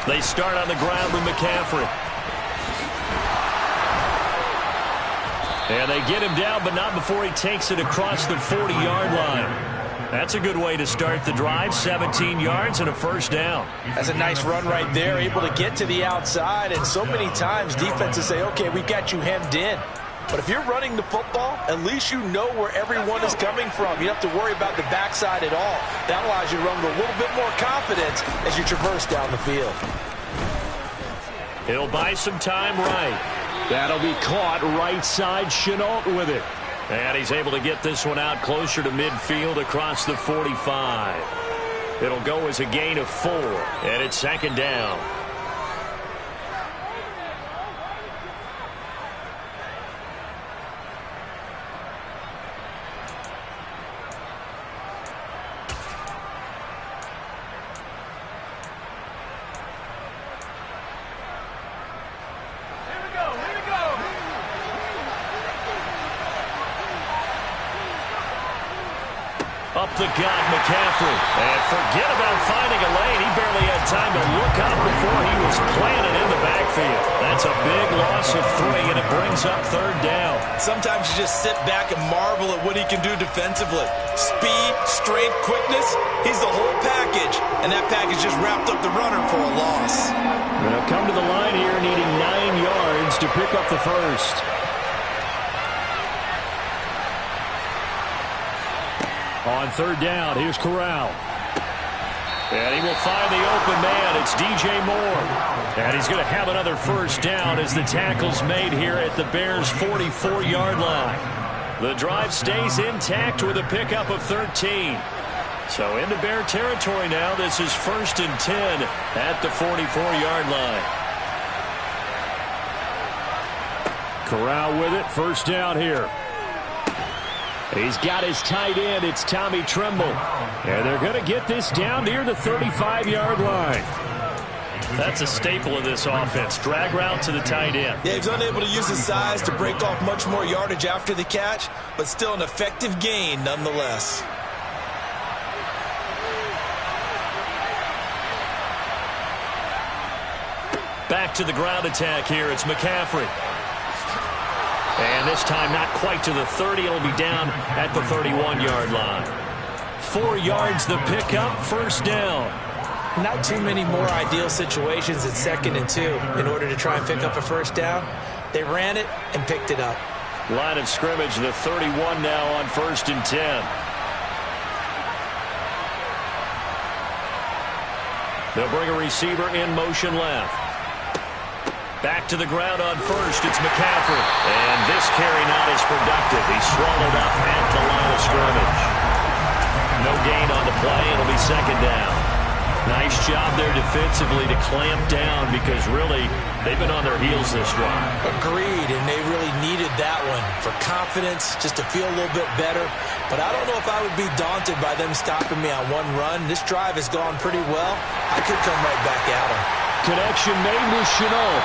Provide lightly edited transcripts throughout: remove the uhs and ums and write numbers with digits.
They start on the ground with McCaffrey. And they get him down, but not before he takes it across the 40-yard line. That's a good way to start the drive. 17 yards and a first down. That's a nice run right there, able to get to the outside. And so many times defenses say, okay, we got you hemmed in. But if you're running the football, at least you know where everyone is coming from. You don't have to worry about the backside at all. That allows you to run with a little bit more confidence as you traverse down the field. He'll buy some time right. That'll be caught right side. Chenault with it. And he's able to get this one out closer to midfield across the 45. It'll go as a gain of 4, and it's second down. Up the gut, McCaffrey. And forget about finding a lane. He barely had time to look up before he was planted in the backfield. That's a big loss of 3, and it brings up third down. Sometimes you just sit back and marvel at what he can do defensively. Speed, strength, quickness. He's the whole package. And that package just wrapped up the runner for a loss. They'll come to the line here needing 9 yards to pick up the first. On third down, here's Corral. And he will find the open man. It's DJ Moore. And he's going to have another first down as the tackle's made here at the Bears' 44-yard line. The drive stays intact with a pickup of 13. So into Bear territory now. This is 1st and 10 at the 44-yard line. Corral with it. First down here. He's got his tight end. It's Tommy Tremble. And they're going to get this down near the 35-yard line. That's a staple of this offense. Drag route to the tight end. Yeah, he's unable to use his size to break off much more yardage after the catch, but still an effective gain nonetheless. Back to the ground attack here. It's McCaffrey. And this time not quite to the 30. It'll be down at the 31-yard line. 4 yards the pickup, first down. Not too many more ideal situations at 2nd and 2 in order to try and pick up a first down. They ran it and picked it up. Line of scrimmage, the 31 now on 1st and 10. They'll bring a receiver in motion left. Back to the ground on first. It's McCaffrey. And this carry not as productive. He's swallowed up at the line of scrimmage. No gain on the play. It'll be second down. Nice job there defensively to clamp down because really they've been on their heels this drive. Agreed, and they really needed that one for confidence, just to feel a little bit better. But I don't know if I would be daunted by them stopping me on one run. This drive has gone pretty well. I could come right back at them. Connection made with Chenault.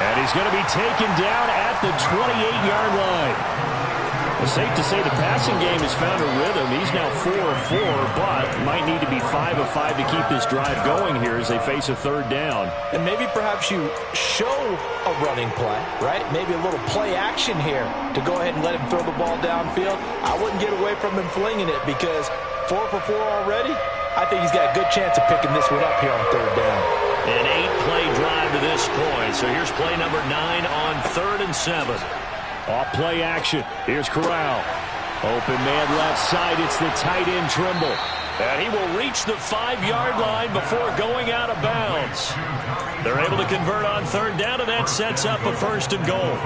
And he's going to be taken down at the 28-yard line. It's safe to say the passing game has found a rhythm. He's now 4 of 4, but might need to be 5 of 5 to keep this drive going here as they face a third down. And maybe perhaps you show a running play, right? Maybe a little play action here to go ahead and let him throw the ball downfield. I wouldn't get away from him flinging it because 4 for 4 already. I think he's got a good chance of picking this one up here on third down. An 8-play drive to this point. So here's play number 9 on 3rd and 7. Off play action. Here's Corral. Open man left side. It's the tight end Trimble. And he will reach the 5-yard line before going out of bounds. They're able to convert on third down, and that sets up a 1st and goal.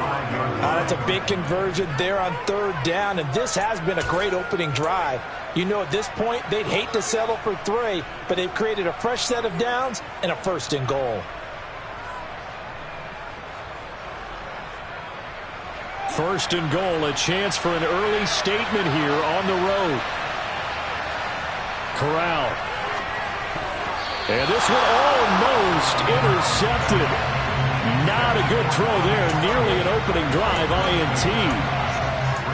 That's a big conversion there on third down, and this has been a great opening drive. You know, at this point, they'd hate to settle for 3, but they've created a fresh set of downs and a 1st and goal. First and goal, a chance for an early statement here on the road. Corral. And this one almost intercepted. Not a good throw there. Nearly an opening drive INT.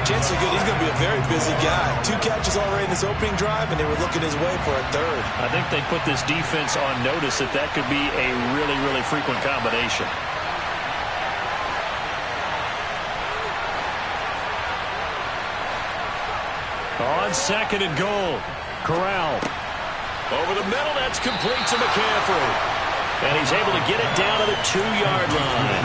Chances are good he's going to be a very busy guy. 2 catches already in this opening drive, and they were looking his way for a third. I think they put this defense on notice that that could be a really, really frequent combination. On 2nd and goal, Corral. Over the middle, that's complete to McCaffrey. And he's able to get it down to the 2-yard line.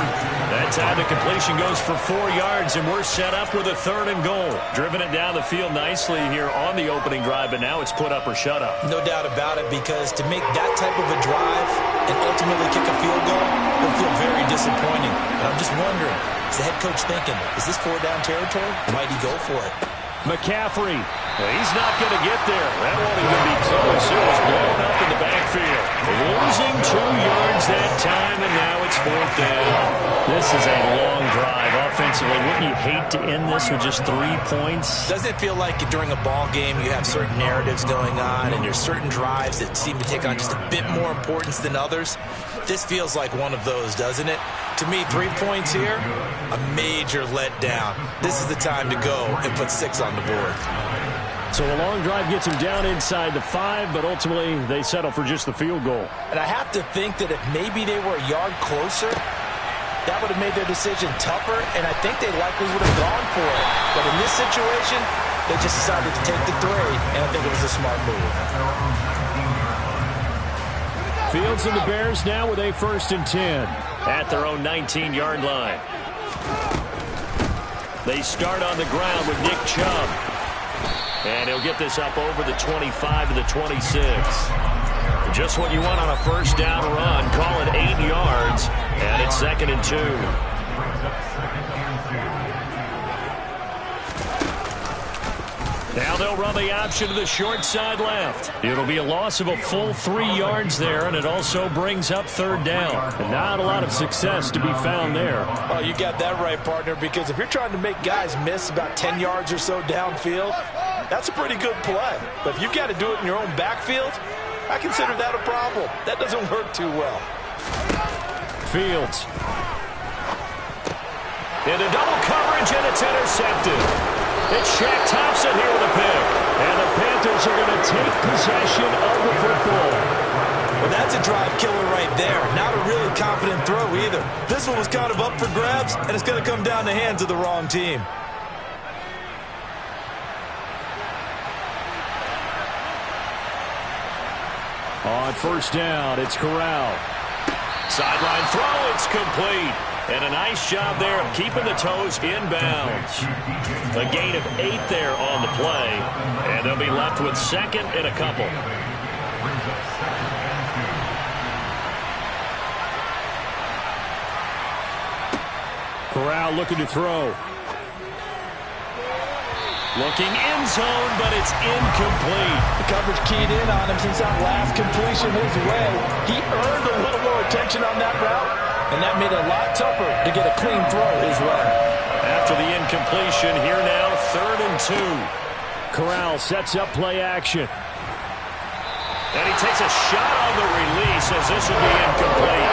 That time the completion goes for 4 yards, and we're set up with a 3rd and goal. Driven it down the field nicely here on the opening drive, but now it's put up or shut up. No doubt about it, because to make that type of a drive and ultimately kick a field goal will feel very disappointing. And I'm just wondering, is the head coach thinking, is this 4-down territory? Might he go for it? McCaffrey, he's not going to get there. That won't even be close. It was blown up in the backfield. Losing 2 yards that time, and now it's 4th down. This is a long drive offensively. Wouldn't you hate to end this with just 3 points? Doesn't it feel like during a ball game you have certain narratives going on and there's certain drives that seem to take on just a bit more importance than others? This feels like one of those, doesn't it? To me, 3 points here, a major letdown. This is the time to go and put 6 on the board. So a long drive gets him down inside the 5, but ultimately they settle for just the field goal. And I have to think that if maybe they were a yard closer, that would have made their decision tougher, and I think they likely would have gone for it. But in this situation, they just decided to take the 3, and I think it was a smart move. Fields and the Bears now with a 1st and 10 at their own 19-yard line. They start on the ground with Nick Chubb. And he'll get this up over the 25 to the 26. Just what you want on a 1st down run. Call it 8 yards. And it's 2nd and 2. Now they'll run the option to the short side left. It'll be a loss of a full 3 yards there, and it also brings up 3rd down. And not a lot of success to be found there. Oh, you got that right, partner, because if you're trying to make guys miss about 10 yards or so downfield, that's a pretty good play. But if you've got to do it in your own backfield, I consider that a problem. That doesn't work too well. Fields. Into double coverage, and it's intercepted. It's Shaq Thompson here with a pick. And the Panthers are going to take possession of the football. Well, that's a drive killer right there. Not a really confident throw either. This one was kind of up for grabs, and it's going to come down the hands of the wrong team. On 1st down, it's Corral. Sideline throw, it's complete. And a nice job there of keeping the toes inbounds. A gain of 8 there on the play. And they'll be left with 2nd and a couple. Corral looking to throw. Looking end zone, but it's incomplete. The coverage keyed in on him since that last completion his way. He earned a little more attention on that route, and that made it a lot tougher to get a clean throw his way. After the incompletion, here now, 3rd and 2. Corral sets up play action. And he takes a shot on the release as this will be incomplete.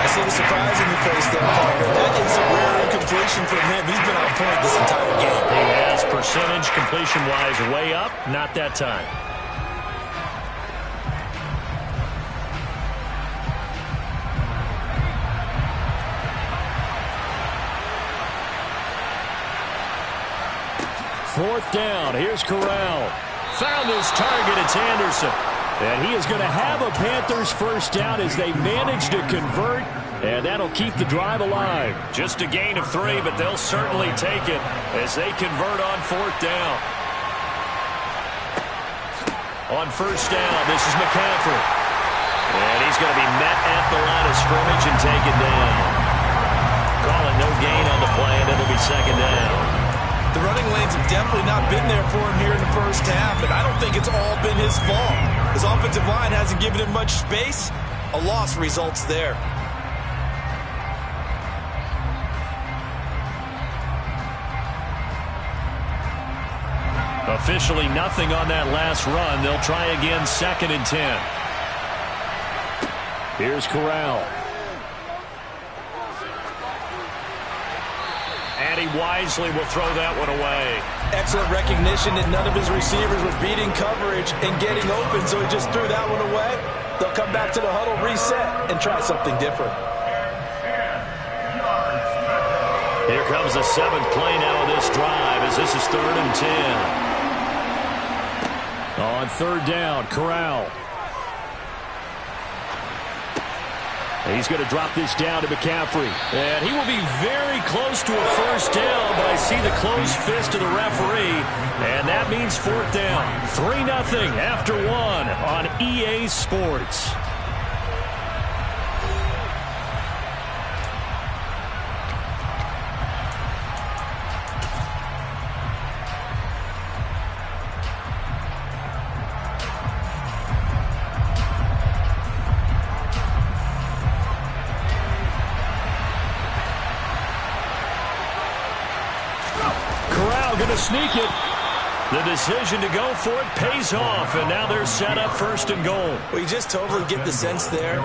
I see the surprise in your face there, partner. That is a rare incompletion from him. He's been on point this entire game. He has percentage completion-wise way up, not that time. Fourth down. Here's Corral. Found his target. It's Anderson. And he is going to have a Panthers 1st down as they manage to convert. And that'll keep the drive alive. Just a gain of 3, but they'll certainly take it as they convert on 4th down. On 1st down, this is McCaffrey. And he's going to be met at the line of scrimmage and taken down. Call it no gain on the play, and it'll be 2nd down. The running lanes have definitely not been there for him here in the 1st half, and I don't think it's all been his fault. His offensive line hasn't given him much space. A loss results there. Officially nothing on that last run. They'll try again, 2nd and 10. Here's Corral. And And he wisely will throw that one away. Excellent recognition that none of his receivers were beating coverage and getting open, so he just threw that one away. They'll come back to the huddle, reset, and try something different. Here comes the 7th play now of this drive as this is 3rd and 10. On 3rd down, Corral. He's going to drop this down to McCaffrey. And he will be very close to a 1st down, but I see the closed fist of the referee, and that means 4th down. 3-0 after 1 on EA Sports. Going to sneak it. The decision to go for it pays off, and now they're set up 1st and goal. Well, you just totally get the sense there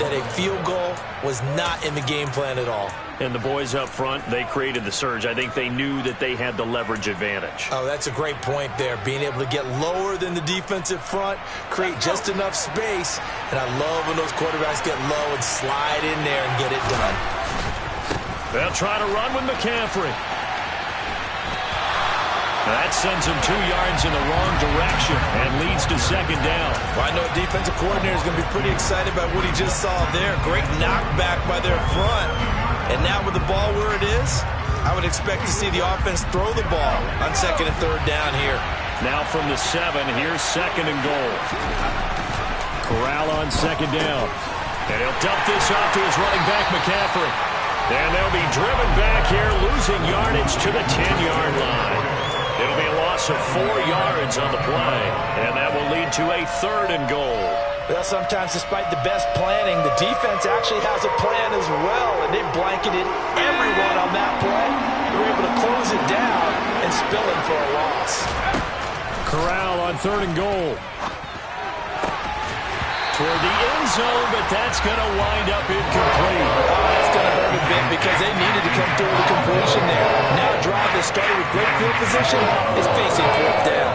that a field goal was not in the game plan at all. And the boys up front, they created the surge. I think they knew that they had the leverage advantage. Oh, that's a great point there. Being able to get lower than the defensive front, create just enough space. And I love when those quarterbacks get low and slide in there and get it done. They'll try to run with McCaffrey. That sends him 2 yards in the wrong direction and leads to 2nd down. Well, I know a defensive coordinator is going to be pretty excited about what he just saw there. Great knockback by their front. And now with the ball where it is, I would expect to see the offense throw the ball on 2nd and 3rd down here. Now from the 7, here's 2nd and goal. Corral on 2nd down. And he'll dump this off to his running back, McCaffrey. And they'll be driven back here, losing yardage to the 10-yard line. It'll be a loss of 4 yards on the play, and that will lead to a 3rd and goal. Well, sometimes despite the best planning, the defense actually has a plan as well, and they blanketed everyone on that play. They were able to close it down and spill it for a loss. Corral on 3rd and goal. Toward the end zone, but that's going to wind up incomplete. Oh, that's going to hurt a bit because they needed to come through with a completion there. Now a drive that started with great field position is facing 4th down.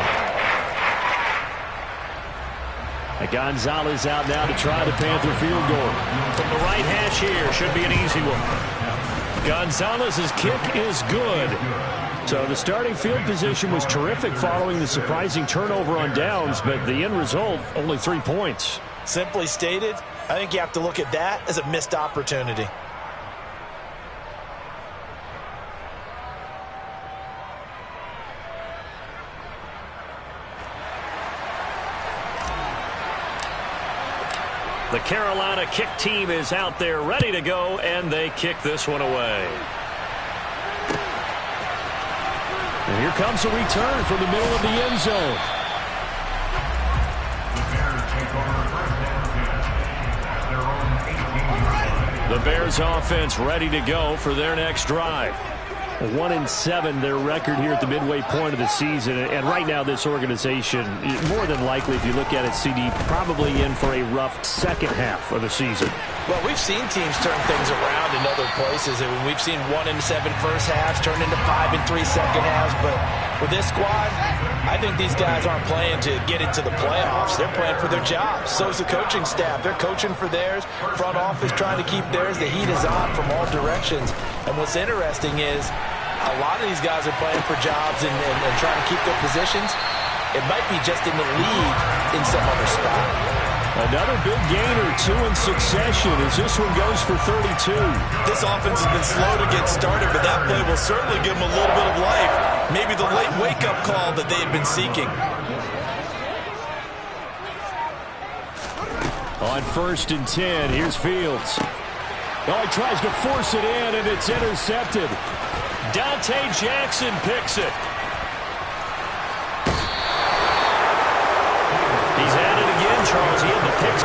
Gonzalez out now to try the Panther field goal. From the right hash here, should be an easy one. Gonzalez's kick is good. So the starting field position was terrific following the surprising turnover on downs, but the end result, only 3 points. Simply stated, I think you have to look at that as a missed opportunity. The Carolina kick team is out there ready to go, and they kick this one away. And here comes a return from the middle of the end zone. The Bears offense ready to go for their next drive. 1-7 their record here at the midway point of the season, and right now this organization, more than likely if you look at it, CD, probably in for a rough second half of the season. Well, we've seen teams turn things around in other places. I mean, we've seen 1-7 first halves turn into 5-3 second halves, but with this squad, I think these guys aren't playing to get into the playoffs. They're playing for their jobs. So's the coaching staff. They're coaching for theirs. Front office trying to keep theirs. The heat is on from all directions. And what's interesting is a lot of these guys are playing for jobs and trying to keep their positions. It might be just in the league in some other spot. Another big gain or 2 in succession as this one goes for 32. This offense has been slow to get started, but that play will certainly give them a little bit of life. Maybe the late wake-up call that they had been seeking. On 1st and 10, here's Fields. Oh, he tries to force it in, and it's intercepted. Dante Jackson picks it. He's at it again, Charles. He had the picks.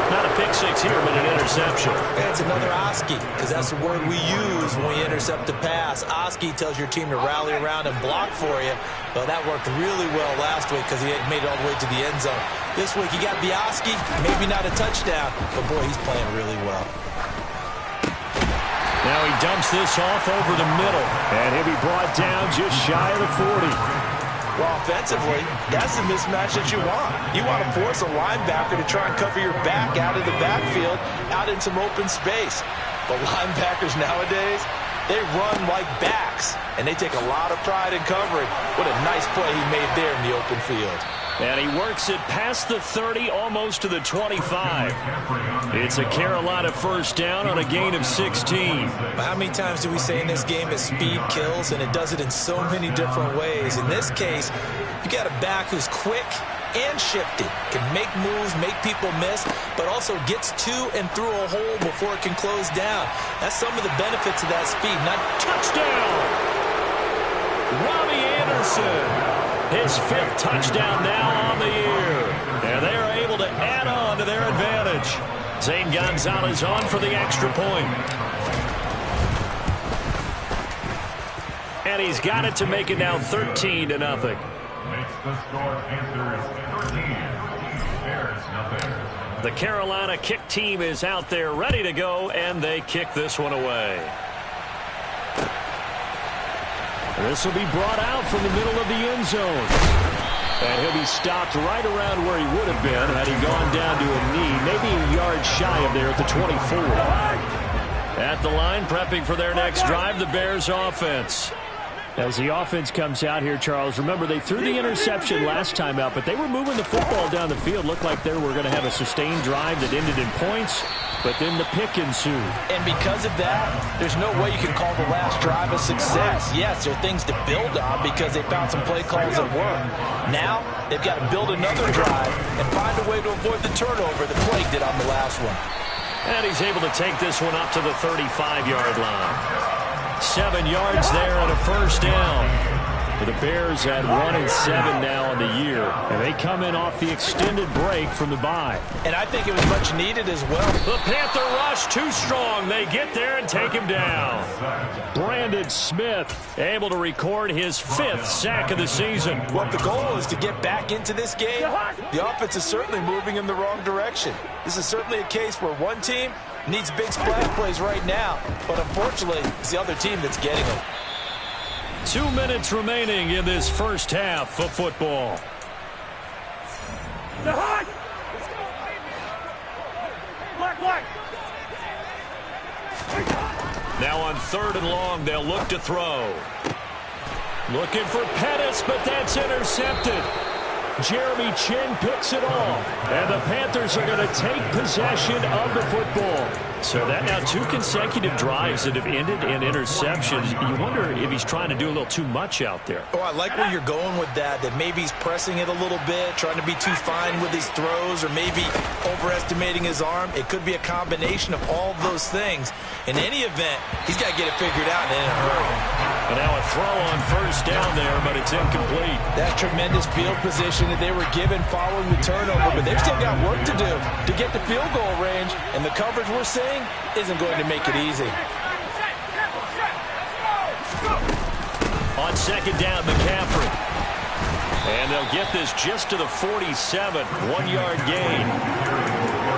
Not a pick six here, but an interception. It's another Oski, because that's the word we use when we intercept the pass. Oski tells your team to rally around and block for you. But that worked really well last week because he had made it all the way to the end zone. This week he got Bioski, maybe not a touchdown, but boy, he's playing really well. Now he dumps this off over the middle, and he'll be brought down just shy of the 40. Well, offensively, that's the mismatch that you want. You want to force a linebacker to try and cover your back out of the backfield, out in some open space. But linebackers nowadays, they run like backs, and they take a lot of pride in covering. What a nice play he made there in the open field. And he works it past the 30, almost to the 25. It's a Carolina first down on a gain of 16. How many times do we say in this game that speed kills, and it does it in so many different ways? In this case, you got a back who's quick and shifty, can make moves, make people miss, but also gets to and through a hole before it can close down. That's some of the benefits of that speed. Not touchdown! Robbie Anderson. His 5th touchdown now on the year. And they are able to add on to their advantage. Zane Gonzalez on for the extra point. And he's got it to make it now 13-0. Makes the score Panthers 13. Bears nothing. The Carolina kick team is out there ready to go, and they kick this one away. This will be brought out from the middle of the end zone. And he'll be stopped right around where he would have been had he gone down to a knee, maybe a yard shy of there at the 24. At the line, prepping for their next drive, the Bears offense. As the offense comes out here, Charles, remember they threw the interception last time out, but they were moving the football down the field. Looked like they were going to have a sustained drive that ended in points, but then the pick ensued. And because of that, there's no way you can call the last drive a success. Yes, there are things to build on because they found some play calls that work. Now, they've got to build another drive and find a way to avoid the turnover that plagued it on the last one. And he's able to take this one up to the 35-yard line. 7 yards there and a first down. The Bears at 1-7 now on the year, and they come in off the extended break from the bye. And I think it was much needed as well. The Panther rush too strong. They get there and take him down. Brandon Smith able to record his 5th sack of the season. Well, the goal is to get back into this game. The offense is certainly moving in the wrong direction. This is certainly a case where one team needs big splash plays right now, but unfortunately, it's the other team that's getting them. 2 minutes remaining in this first half of football. Now on 3rd and long, they'll look to throw. Looking for Pettis, but that's intercepted. Jeremy Chin picks it off, and the Panthers are going to take possession of the football. So that now 2 consecutive drives that have ended in interceptions. You wonder if he's trying to do a little too much out there. Oh, I like where you're going with that maybe he's pressing it a little bit, trying to be too fine with his throws, or maybe overestimating his arm. It could be a combination of all of those things. In any event, he's got to get it figured out and in a hurry. And now a throw on first down there, but it's incomplete. That tremendous field position that they were given following the turnover, but they've still got work to do to get the field goal range, and the coverage we're seeing isn't going to make it easy. On 2nd down, McCaffrey. And they'll get this just to the 47, 1-yard gain.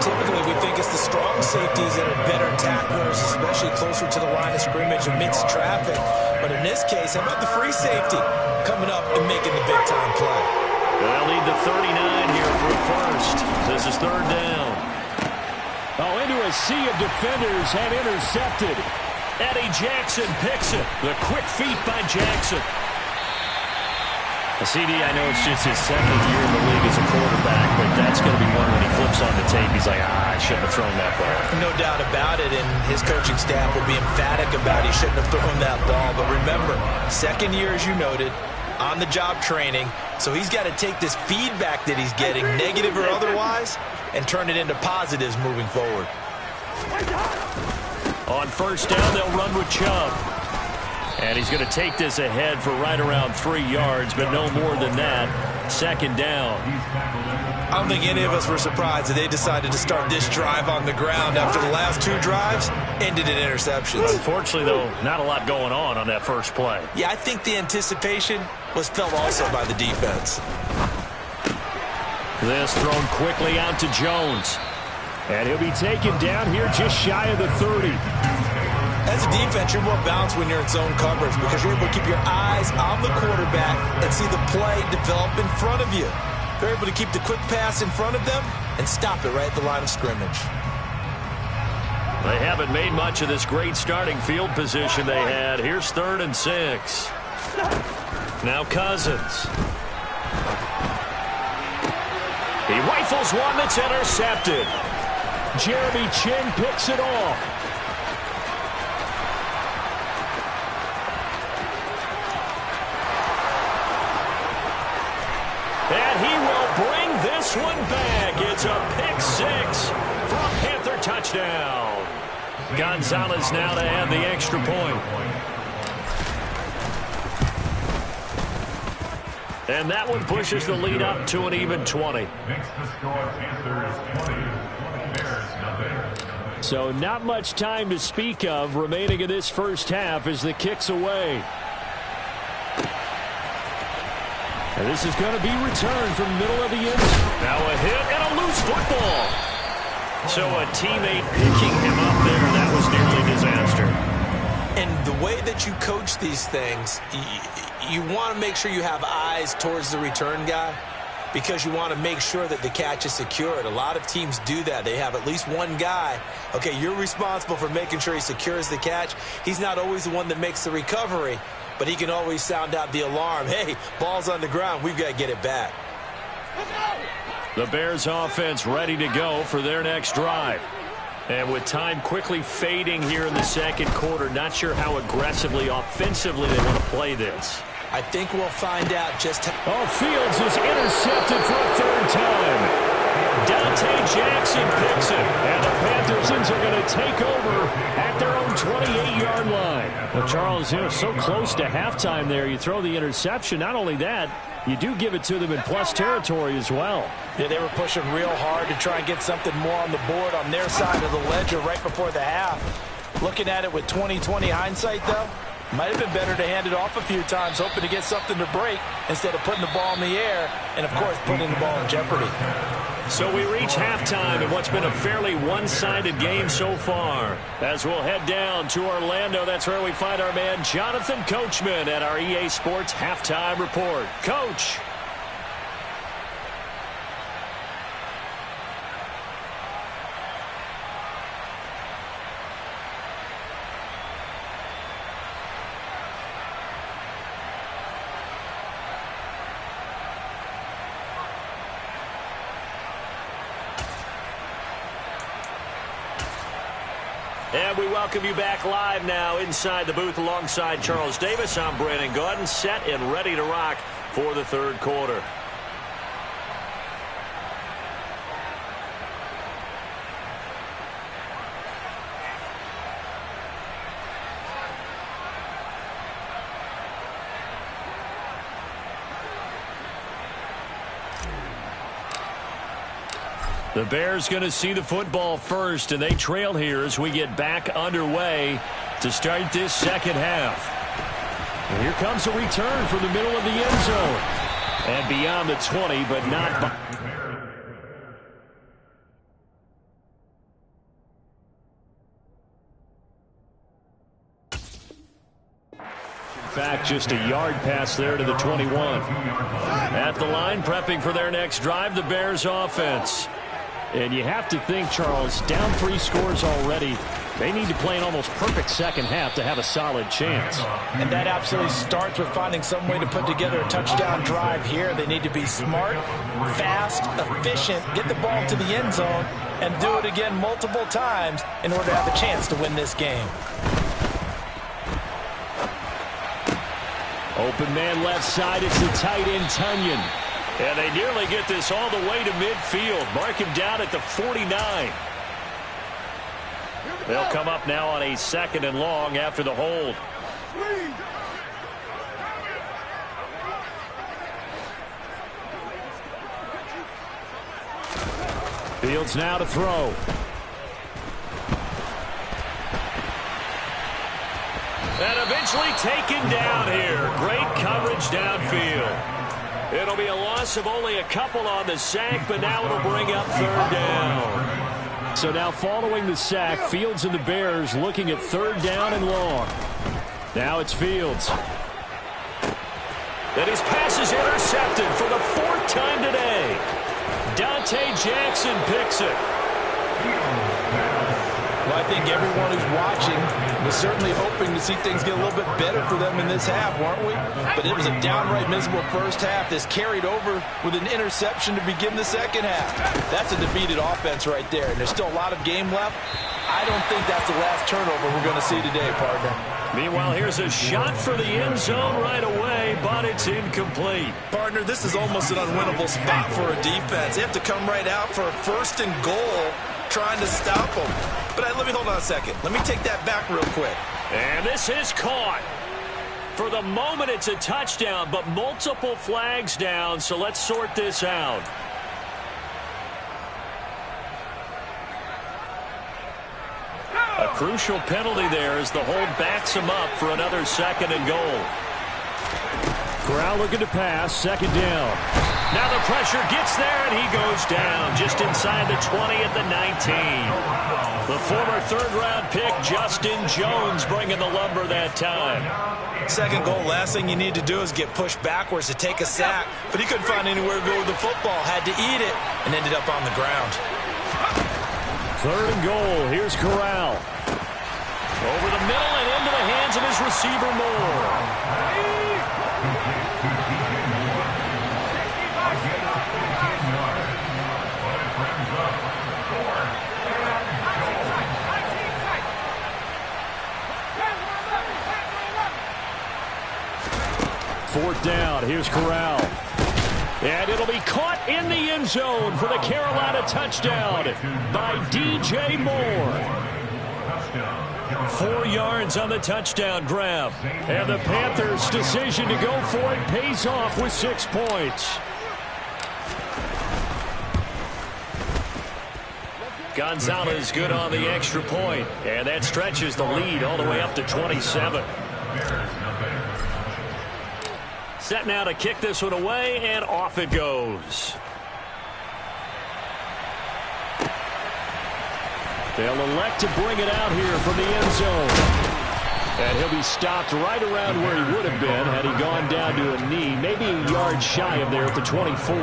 Typically, we think it's the strong safeties that are better tacklers, especially closer to the line of scrimmage amidst traffic. But in this case, how about the free safety coming up and making the big-time play? They'll need the 39 here for a first. This is 3rd down. Oh, into a sea of defenders and intercepted. Eddie Jackson picks it. The quick feet by Jackson. CD, I know it's just his 2nd year in the league as a quarterback, but that's going to be one when he flips on the tape. He's like, I shouldn't have thrown that ball. No doubt about it, and his coaching staff will be emphatic about he shouldn't have thrown that ball. But remember, 2nd year, as you noted, on-the-job training, so he's got to take this feedback that he's getting, negative or otherwise, and turn it into positives moving forward. On first down, they'll run with Chubb. And he's going to take this ahead for right around 3 yards, but no more than that. Second down. I don't think any of us were surprised that they decided to start this drive on the ground after the last 2 drives ended in interceptions. Unfortunately, though, not a lot going on that first play. Yeah, I think the anticipation was felt also by the defense. This thrown quickly out to Jones. And he'll be taken down here just shy of the 30. As a defense, you're more balanced when you're in zone coverage because you're able to keep your eyes on the quarterback and see the play develop in front of you. They're able to keep the quick pass in front of them and stop it right at the line of scrimmage. They haven't made much of this great starting field position they had. Here's 3rd and 6. Now Cousins. He rifles one that's intercepted. Jeremy Chin picks it off. And he will bring this one back. It's a pick 6 for a Panther touchdown. Gonzalez now to add the extra point. And that one pushes the lead up to an even 20. Makes the score Panthers 20. Bears nothing. So not much time to speak of remaining in this first half as the kick's away. And this is going to be returned from the middle of the end zone. Now a hit and a loose football. So a teammate picking him up there, that was nearly disaster. And the way that you coach these things, you want to make sure you have eyes towards the return guy because you want to make sure that the catch is secured. A lot of teams do that. They have at least one guy. Okay, you're responsible for making sure he secures the catch. He's not always the one that makes the recovery, but he can always sound out the alarm. Hey, ball's on the ground. We've got to get it back. The Bears offense ready to go for their next drive. And with time quickly fading here in the second quarter, not sure how aggressively, offensively they want to play this. I think we'll find out just how. Oh, Fields is intercepted for a 3rd time. Dante Jackson picks it. And the Panthers are going to take over at their own 28-yard line. Well, Charles, so close to halftime there. You throw the interception. Not only that, you do give it to them in plus territory as well. Yeah, they were pushing real hard to try and get something more on the board on their side of the ledger right before the half. Looking at it with 20/20 hindsight, though, might have been better to hand it off a few times, hoping to get something to break instead of putting the ball in the air and, of course, putting the ball in jeopardy. So we reach halftime in what's been a fairly one-sided game so far. As we'll head down to Orlando, that's where we find our man Jonathan Coachman at our EA Sports Halftime Report. Coach. And we welcome you back live now inside the booth alongside Charles Davis. I'm Brandon Gaudin, set and ready to rock for the third quarter. The Bears going to see the football first, and they trail here as we get back underway to start this second half. And here comes a return from the middle of the end zone. And beyond the 20, but not by. In fact, just a yard pass there to the 21. At the line, prepping for their next drive, the Bears offense. And you have to think, Charles, down 3 scores already. They need to play an almost perfect second half to have a solid chance. And that absolutely starts with finding some way to put together a touchdown drive here. They need to be smart, fast, efficient, get the ball to the end zone, and do it again multiple times in order to have a chance to win this game. Open man left side, it's the tight end Tunyon. And they nearly get this all the way to midfield. Mark him down at the 49. They'll come up now on a 2nd and long after the hold. Fields now to throw. And eventually taken down here. Great coverage downfield. It'll be a loss of only a couple on the sack, but now it'll bring up third down. So now following the sack, Fields and the Bears looking at third down and long. Now it's Fields. And his pass is intercepted for the fourth time today. Dante Jackson picks it. Well, I think everyone who's watching was certainly hoping to see things get a little bit better for them in this half, weren't we? But it was a downright miserable first half that's carried over with an interception to begin the second half. That's a defeated offense right there, and there's still a lot of game left. I don't think that's the last turnover we're going to see today, partner. Meanwhile, here's a shot for the end zone right away, but it's incomplete. Partner, this is almost an unwinnable spot for a defense. They have to come right out for a first and goal trying to stop them. But let me hold on a second. Let me take that back real quick. And this is caught. For the moment, it's a touchdown, but multiple flags down, so let's sort this out. A crucial penalty there as the hold backs him up for another second and goal. Corral looking to pass, second down. Now the pressure gets there, and he goes down just inside the 20 at the 19. The former third-round pick, Justin Jones, bringing the lumber that time. Second goal, last thing you need to do is get pushed backwards to take a sack, but he couldn't find anywhere to go with the football, had to eat it, and ended up on the ground. Third and goal, here's Corral. Over the middle and into the hands of his receiver, Moore. Fourth down, here's Corral. And it'll be caught in the end zone for the Carolina touchdown by DJ Moore. 4 yards on the touchdown grab. And the Panthers' decision to go for it pays off with 6 points. Gonzalez good on the extra point. And that stretches the lead all the way up to 27. Set now to kick this one away, and off it goes. They'll elect to bring it out here from the end zone. And he'll be stopped right around where he would have been had he gone down to a knee, maybe a yard shy of there at the 24.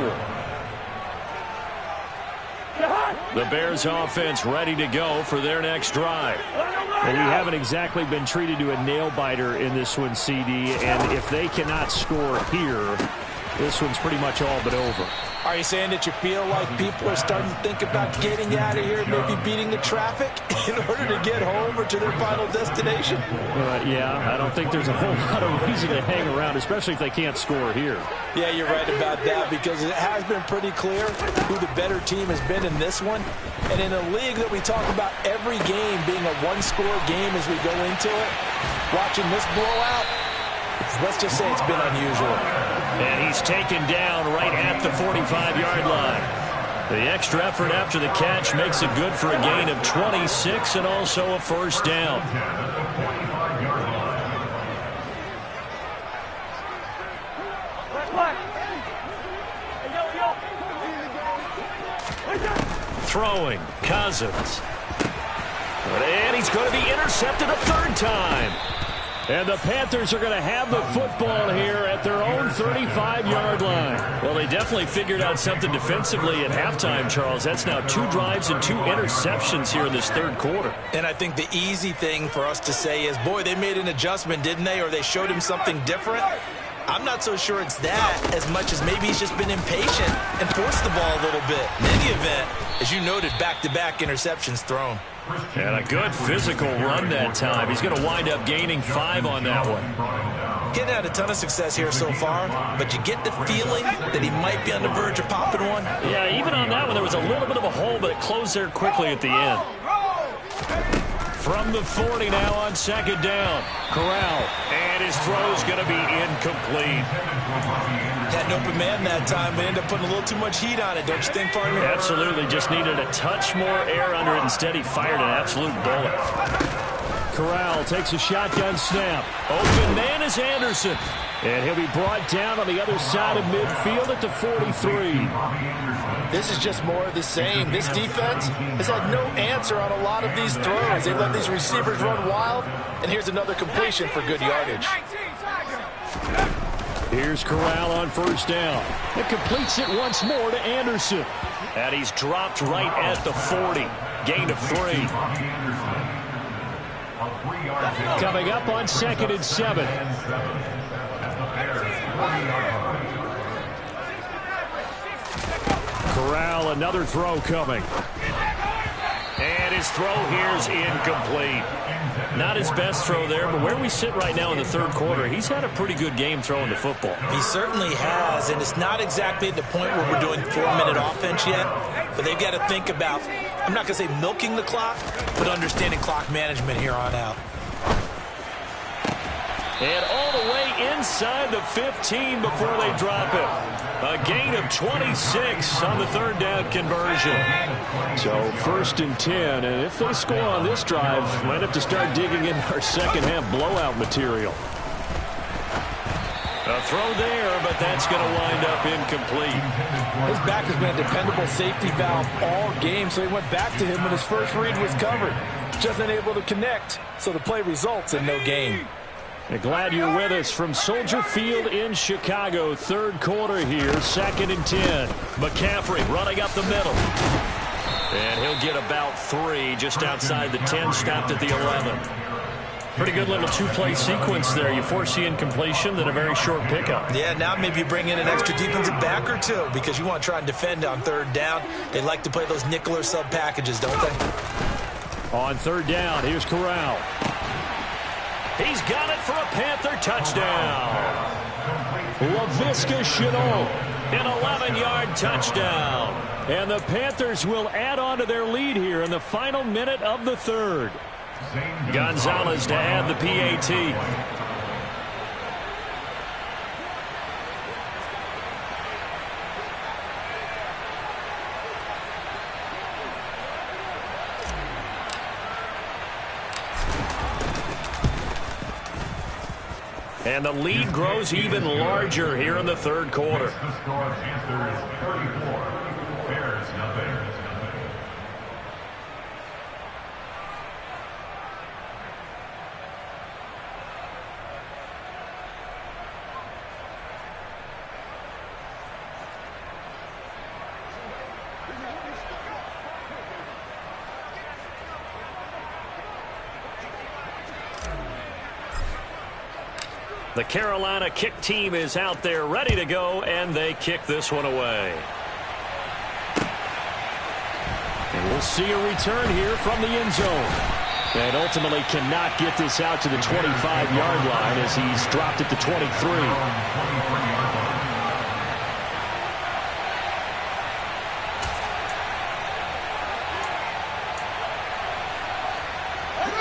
The Bears offense ready to go for their next drive. Well, we haven't exactly been treated to a nail-biter in this one, CD, and if they cannot score here, this one's pretty much all but over. Are you saying that you feel like people are starting to think about getting out of here, maybe beating the traffic in order to get home or to their final destination? Yeah, I don't think there's a whole lot of reason to hang around, especially if they can't score here. Yeah, you're right about that, because it has been pretty clear who the better team has been in this one. And in a league that we talk about every game being a one-score game as we go into it, watching this blowout, let's just say it's been unusual. And he's taken down right at the 45-yard line. The extra effort after the catch makes it good for a gain of 26 and also a first down. Throwing, Cousins. And he's going to be intercepted a third time. And the Panthers are going to have the football here at their own 35-yard line. Well, they definitely figured out something defensively at halftime, Charles. That's now 2 drives and 2 interceptions here in this third quarter. And I think the easy thing for us to say is, boy, they made an adjustment, didn't they? Or they showed him something different. I'm not so sure it's that as much as maybe he's just been impatient and forced the ball a little bit. In any event, as you noted, back-to-back interceptions thrown. And a good physical run that time. He's going to wind up gaining 5 on that one. Getting had a ton of success here so far, but you get the feeling that he might be on the verge of popping one. Yeah, even on that one, there was a little bit of a hole, but it closed there quickly at the end. From the 40 now on second down. Corral. And his throw's going to be incomplete. Had an open man that time, but ended up putting a little too much heat on it, don't you think, partner? Absolutely. Just needed a touch more air under it. Instead, he fired an absolute bullet. Corral takes a shotgun snap. Open man is Anderson. And he'll be brought down on the other side of midfield at the 43. This is just more of the same. This defense has had no answer on a lot of these throws. They let these receivers run wild, and here's another completion for good yardage. Here's Corral on first down. It completes it once more to Anderson. And he's dropped right at the 40. Gain of 3. Coming up on 2nd and 7. Corral, another throw coming. And his throw here's incomplete. Not his best throw there, but where we sit right now in the third quarter, he's had a pretty good game throwing the football. He certainly has, and it's not exactly at the point where we're doing 4-minute offense yet, but they've got to think about, I'm not going to say milking the clock, but understanding clock management here on out. And all the way inside the 15 before they drop it. A gain of 26 on the third down conversion. So 1st and 10, and if they score on this drive, might have to start digging in our second half blowout material. A throw there, but that's going to wind up incomplete. His back has been a dependable safety valve all game, so he went back to him when his first read was covered. Just unable to connect, so the play results in no gain. Glad you're with us from Soldier Field in Chicago. Third quarter here, 2nd and 10. McCaffrey running up the middle. And he'll get about 3 just outside the 10, stopped at the 11. Pretty good little two-play sequence there. You force the incompletion, then a very short pickup. Yeah, now maybe you bring in an extra defensive back or two because you want to try and defend on third down. They like to play those nickel or sub packages, don't they? On third down, here's Corral. He's got it for a Panther touchdown. Laviska Shenault, an 11-yard touchdown. And the Panthers will add on to their lead here in the final minute of the third. Gonzalez to add the PAT. And the lead grows even larger here in the third quarter. The score, Panthers 34, Bears nothing. The Carolina kick team is out there ready to go, and they kick this one away. And we'll see a return here from the end zone. And ultimately cannot get this out to the 25-yard line as he's dropped at the 23.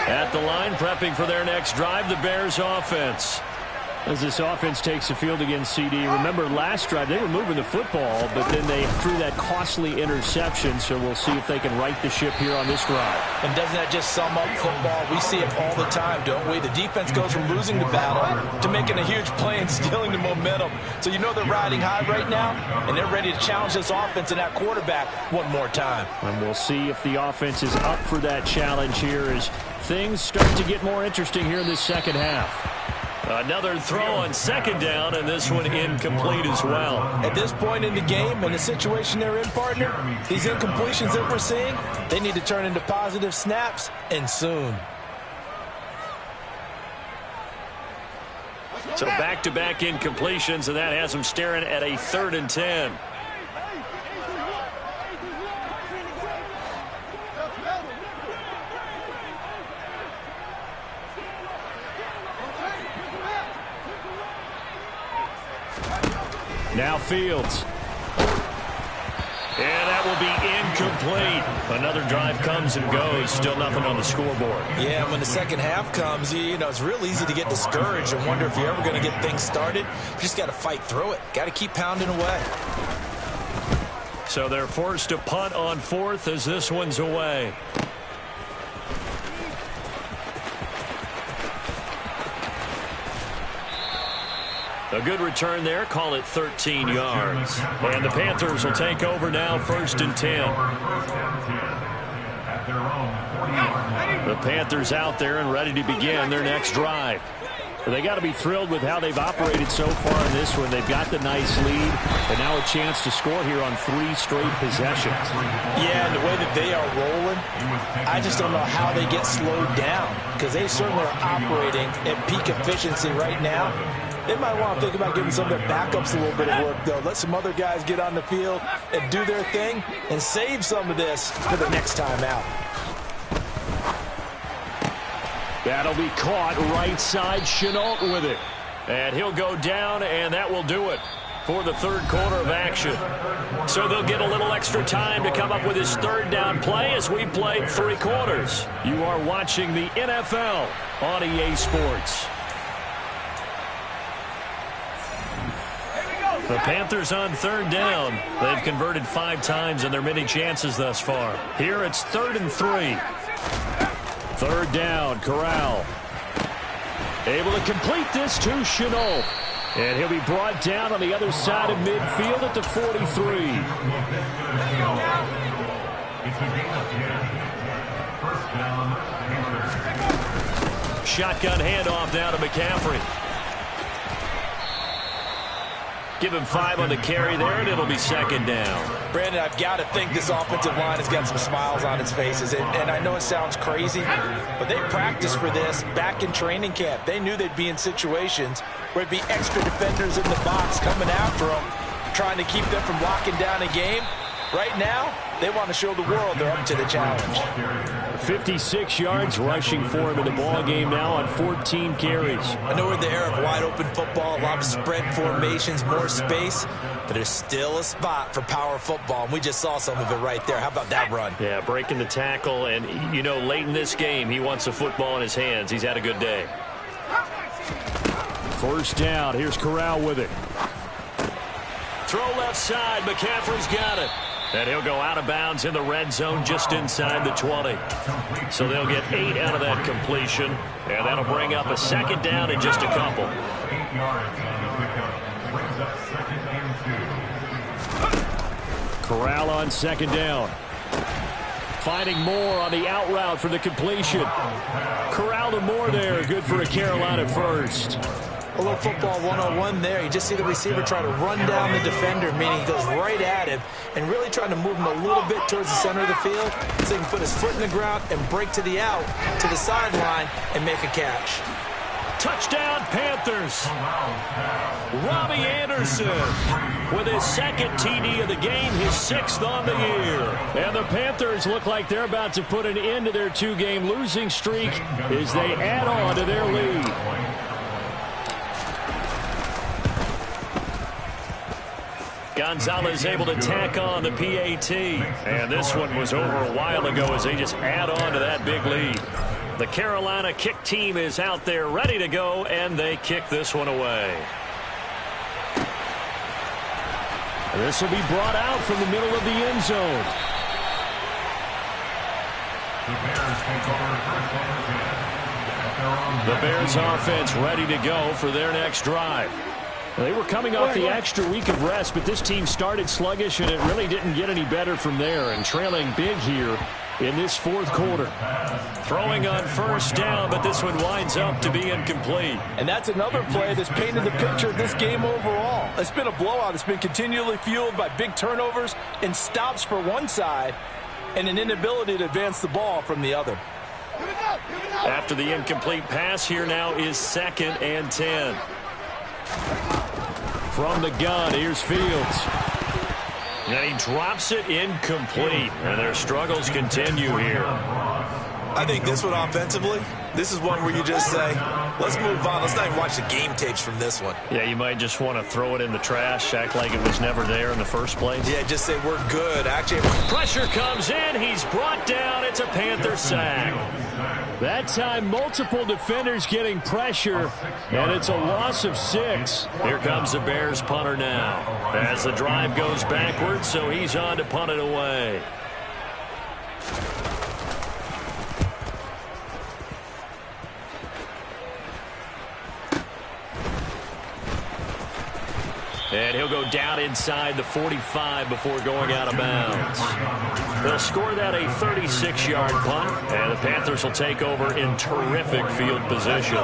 At the line, prepping for their next drive, the Bears offense. As this offense takes the field against CD, remember last drive they were moving the football, but then they threw that costly interception, so we'll see if they can right the ship here on this drive. And doesn't that just sum up football? We see it all the time, don't we? The defense goes from losing the battle to making a huge play and stealing the momentum. So you know they're riding high right now, and they're ready to challenge this offense and that quarterback one more time. And we'll see if the offense is up for that challenge here as things start to get more interesting here in this second half. Another throw on second down, and this one incomplete as well. At this point in the game, in the situation they're in, partner, these incompletions that we're seeing, they need to turn into positive snaps, and soon. So back-to-back incompletions, and that has them staring at a 3rd and 10. Now Fields. And that will be incomplete. Another drive comes and goes. Still nothing on the scoreboard. Yeah, when the second half comes, you know, it's real easy to get discouraged and wonder if you're ever going to get things started. You just got to fight through it. Got to keep pounding away. So they're forced to punt on fourth as this one's away. A good return there. Call it 13 yards. And the Panthers will take over now, 1st and 10. The Panthers out there and ready to begin their next drive. They got to be thrilled with how they've operated so far in this one. They've got the nice lead, and now a chance to score here on 3 straight possessions. Yeah, and the way that they are rolling, I just don't know how they get slowed down, because they certainly are operating at peak efficiency right now. They might want to think about giving some of their backups a little bit of work, though. Let some other guys get on the field and do their thing and save some of this for the next time out. That'll be caught right side. Chenault with it. And he'll go down, and that will do it for the third quarter of action. So they'll get a little extra time to come up with his third down play as we played 3 quarters. You are watching the NFL on EA Sports. The Panthers on 3rd down. They've converted 5 times in their many chances thus far. Here it's 3rd and 3. 3rd down, Corral. Able to complete this to Chenault. And he'll be brought down on the other side of midfield at the 43. Shotgun handoff now to McCaffrey. Give him 5 on the carry there, and it'll be 2nd down. Brandon, I've got to think this offensive line has got some smiles on its faces. And I know it sounds crazy, but they practiced for this back in training camp. They knew they'd be in situations where it'd be extra defenders in the box coming after them, trying to keep them from locking down a game. Right now, they want to show the world they're up to the challenge. 56 yards rushing for him in the ball game now on 14 carries. I know we're in the era of wide-open football, a lot of spread formations, more space, but there's still a spot for power football, and we just saw some of it right there. How about that run? Yeah, breaking the tackle, and, you know, late in this game, he wants the football in his hands. He's had a good day. 1st down. Here's Corral with it. Throw left side. McCaffrey's got it. And he'll go out of bounds in the red zone just inside the 20. So they'll get 8 out of that completion. And that'll bring up a 2nd down in just a couple. 8 yards on the pickup. Brings up 2nd and 2. Corral on 2nd down. Finding Moore on the out route for the completion. Corral to Moore there. Good for a Carolina first. A little football 101 there. You just see the receiver try to run down the defender, meaning he goes right at him and really trying to move him a little bit towards the center of the field so he can put his foot in the ground and break to the out, to the sideline, and make a catch. Touchdown, Panthers. Robbie Anderson with his 2nd TD of the game, his 6th on the year. And the Panthers look like they're about to put an end to their 2-game losing streak as they add on to their lead. Gonzalez able to tack on the PAT. And this one was over a while ago as they just add on to that big lead. The Carolina kick team is out there ready to go, and they kick this one away. This will be brought out from the middle of the end zone. The Bears offense ready to go for their next drive. They were coming off the extra week of rest, but this team started sluggish, and it really didn't get any better from there, and trailing big here in this 4th quarter. Throwing on 1st down, but this one winds up to be incomplete. And that's another play that's painted the picture of this game overall. It's been a blowout. It's been continually fueled by big turnovers and stops for one side and an inability to advance the ball from the other. After the incomplete pass, here now is 2nd and 10. From the gun, here's Fields. And he drops it incomplete. And their struggles continue here. I think this one offensively This is one where you just say, let's move on. Let's not even watch the game tapes from this one. Yeah, you might just want to throw it in the trash, act like it was never there in the first place. Yeah, just say we're good. Actually, pressure comes in. He's brought down. It's a Panther sack. That time, multiple defenders getting pressure, and it's a loss of 6. Here comes the Bears punter now as the drive goes backwards, so he's on to punt it away. And he'll go down inside the 45 before going out of bounds. They'll score that a 36-yard punt, and the Panthers will take over in terrific field position.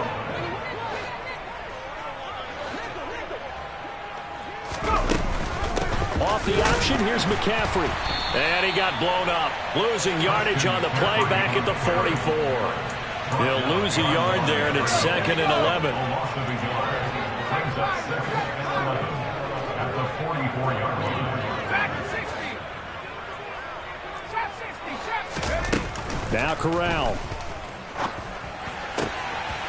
Off the option, here's McCaffrey. And he got blown up. Losing yardage on the play back at the 44. He'll lose a yard there, and it's 2nd and 11. At the 44-yard line. Now Corral.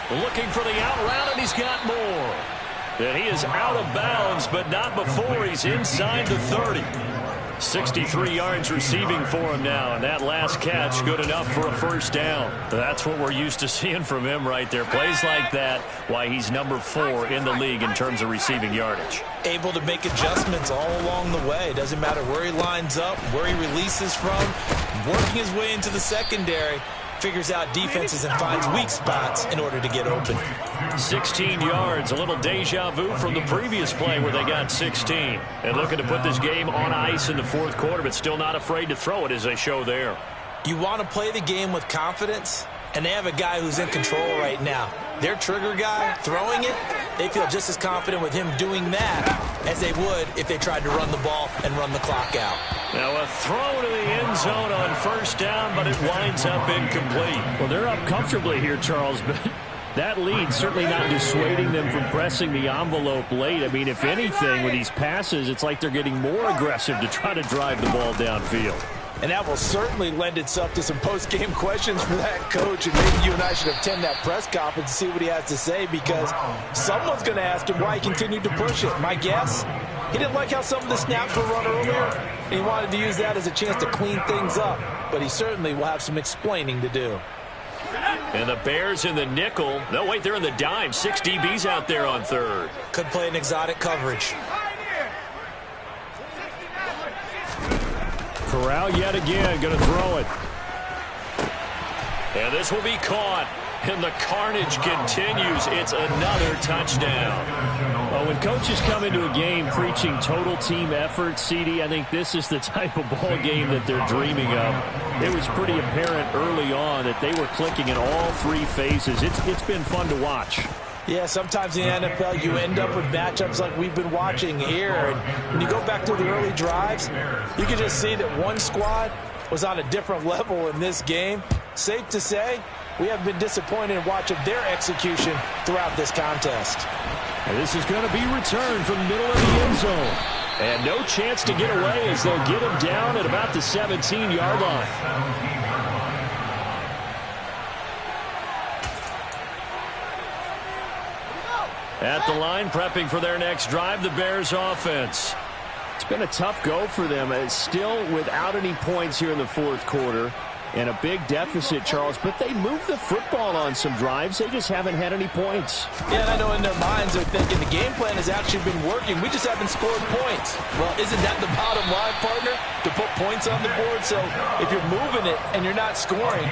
Looking for the out route, and he's got more. And he is out of bounds, but not before he's inside the 30. 63 yards receiving for him now, and that last catch good enough for a first down. That's what we're used to seeing from him right there. Plays like that, why he's number 4 in the league in terms of receiving yardage. Able to make adjustments all along the way. Doesn't matter where he lines up, where he releases from, working his way into the secondary. Figures out defenses and finds weak spots in order to get open. 16 yards, a little deja vu from the previous play where they got 16. And looking to put this game on ice in the fourth quarter, but still not afraid to throw it as they show there. You want to play the game with confidence, and they have a guy who's in control right now. Their trigger guy throwing it, they feel just as confident with him doing that as they would if they tried to run the ball and run the clock out. Now a throw to the end zone on first down, but it winds up incomplete. Well, they're up comfortably here, Charles, but that lead certainly not dissuading them from pressing the envelope late. I mean, if anything, with these passes, it's like they're getting more aggressive to try to drive the ball downfield. And that will certainly lend itself to some post-game questions for that coach. And maybe you and I should attend that press conference and see what he has to say, because someone's going to ask him why he continued to push it. My guess, he didn't like how some of the snaps were run earlier, and he wanted to use that as a chance to clean things up. But he certainly will have some explaining to do. And the Bears in the nickel. No, wait, they're in the dime. 6 DBs out there on third. Could play an exotic coverage. Corral yet again going to throw it. And this will be caught. And the carnage continues. It's another touchdown. Well, when coaches come into a game preaching total team effort, CD, I think this is the type of ball game that they're dreaming of. It was pretty apparent early on that they were clicking in all 3 phases. It's been fun to watch. Yeah, sometimes in the NFL you end up with matchups like we've been watching here. And when you go back to the early drives, you can just see that one squad was on a different level in this game. Safe to say, we have been disappointed in watching their execution throughout this contest. And this is going to be returned from the middle of the end zone. And no chance to get away as they'll get him down at about the 17-yard line. At the line, prepping for their next drive, the Bears offense. It's been a tough go for them. It's still without any points here in the fourth quarter. And a big deficit, Charles, but they moved the football on some drives. They just haven't had any points. Yeah, and I know in their minds they're thinking the game plan has actually been working. We just haven't scored points. Well, isn't that the bottom line, partner? To put points on the board? So if you're moving it and you're not scoring,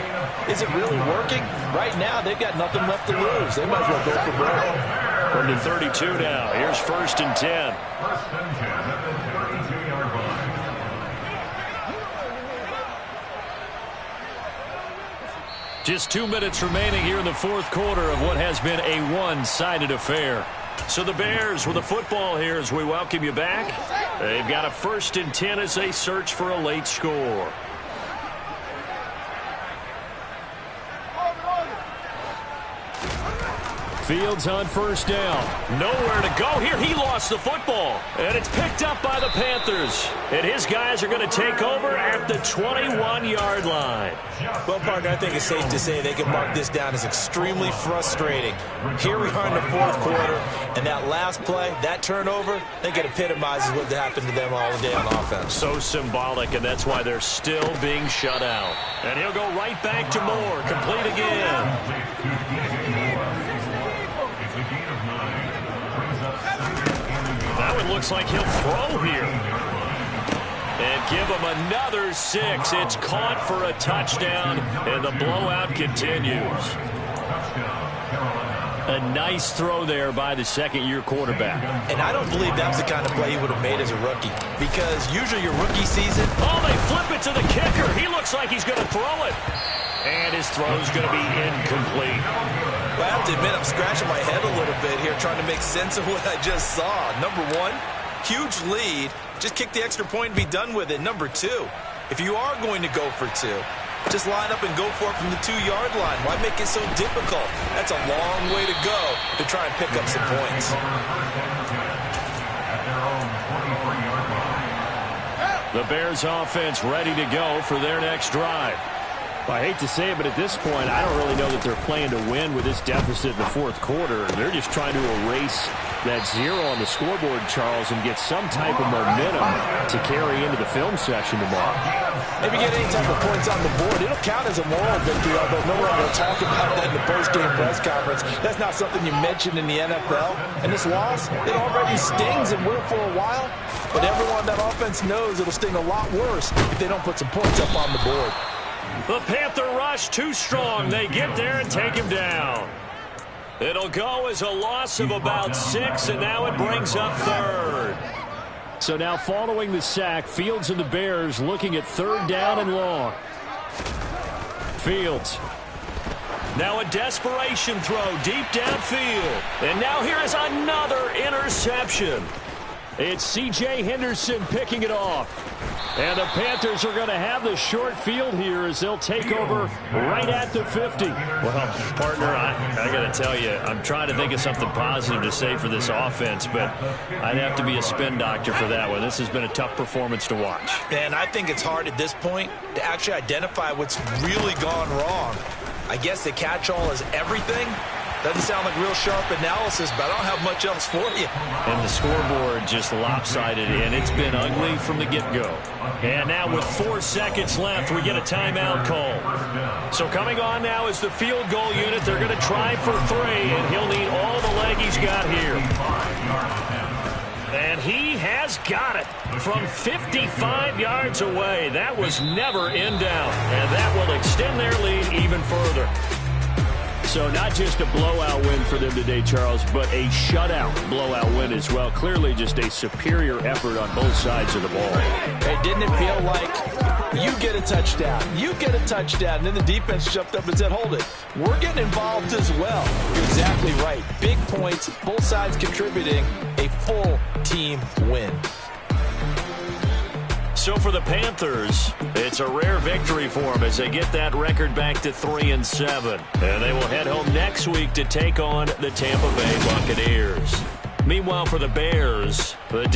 is it really working? Right now, they've got nothing left to lose. They might as well go for broke. From the 32 now. Here's 1st and 10. 1st and 10 at the 32-yard line. Just 2 minutes remaining here in the fourth quarter of what has been a one-sided affair. So the Bears with the football here as we welcome you back. They've got a 1st and 10 as they search for a late score. Fields on first down. Nowhere to go here. He lost the football. And it's picked up by the Panthers. And his guys are going to take over at the 21-yard line. Well, partner, I think it's safe to say they can mark this down as extremely frustrating. Here we are in the fourth quarter, and that last play, that turnover, I think it epitomizes what happened to them all day on offense. So symbolic, and that's why they're still being shut out. And he'll go right back to Moore. Complete again. Now it looks like he'll throw here. And give him another 6. It's caught for a touchdown, and the blowout continues. A nice throw there by the second-year quarterback. And I don't believe that's the kind of play he would have made as a rookie. Because usually your rookie season... Oh, they flip it to the kicker. He looks like he's going to throw it. And his throw's going to be incomplete. Well, I have to admit, I'm scratching my head a little bit here trying to make sense of what I just saw. Number one, huge lead. Just kick the extra point and be done with it. Number two, if you are going to go for 2, just line up and go for it from the 2-yard line. Why make it so difficult? That's a long way to go to try and pick up some points. The Bears offense ready to go for their next drive. I hate to say it, but at this point, I don't really know that they're playing to win with this deficit in the fourth quarter. They're just trying to erase that 0 on the scoreboard, Charles, and get some type of momentum to carry into the film session tomorrow. Maybe get any type of points on the board. It'll count as a moral victory, although no one will talk about that in the post-game press conference. That's not something you mention in the NFL. And this loss, it already stings and will for a while. But everyone on that offense knows it'll sting a lot worse if they don't put some points up on the board. The Panther rush too strong. They get there and take him down. It'll go as a loss of about 6, and now it brings up third. So now following the sack, Fields and the Bears looking at 3rd down and long. Fields. Now a desperation throw deep downfield. And now here is another interception. It's C.J. Henderson picking it off. And the Panthers are going to have the short field here as they'll take over right at the 50. Well, Partner, I got to tell you, I'm trying to think of something positive to say for this offense, but I'd have to be a spin doctor for that one. This has been a tough performance to watch. And I think it's hard at this point to actually identify what's really gone wrong. I guess the catch-all is everything. Doesn't sound like real sharp analysis, but I don't have much else for you. And the scoreboard just lopsided, and it's been ugly from the get-go. And now with 4 seconds left, we get a timeout call. So coming on now is the field goal unit. They're going to try for 3, and he'll need all the leg he's got here. And he has got it from 55 yards away. That was never in doubt, and that will extend their lead even further. So not just a blowout win for them today, Charles, but a shutout blowout win as well. Clearly just a superior effort on both sides of the ball. Hey, didn't it feel like you get a touchdown, and then the defense jumped up and said, hold it, we're getting involved as well. You're exactly right. Big points, both sides contributing, a full team win. So for the Panthers, it's a rare victory for them as they get that record back to 3-7. And they will head home next week to take on the Tampa Bay Buccaneers. Meanwhile, for the Bears, the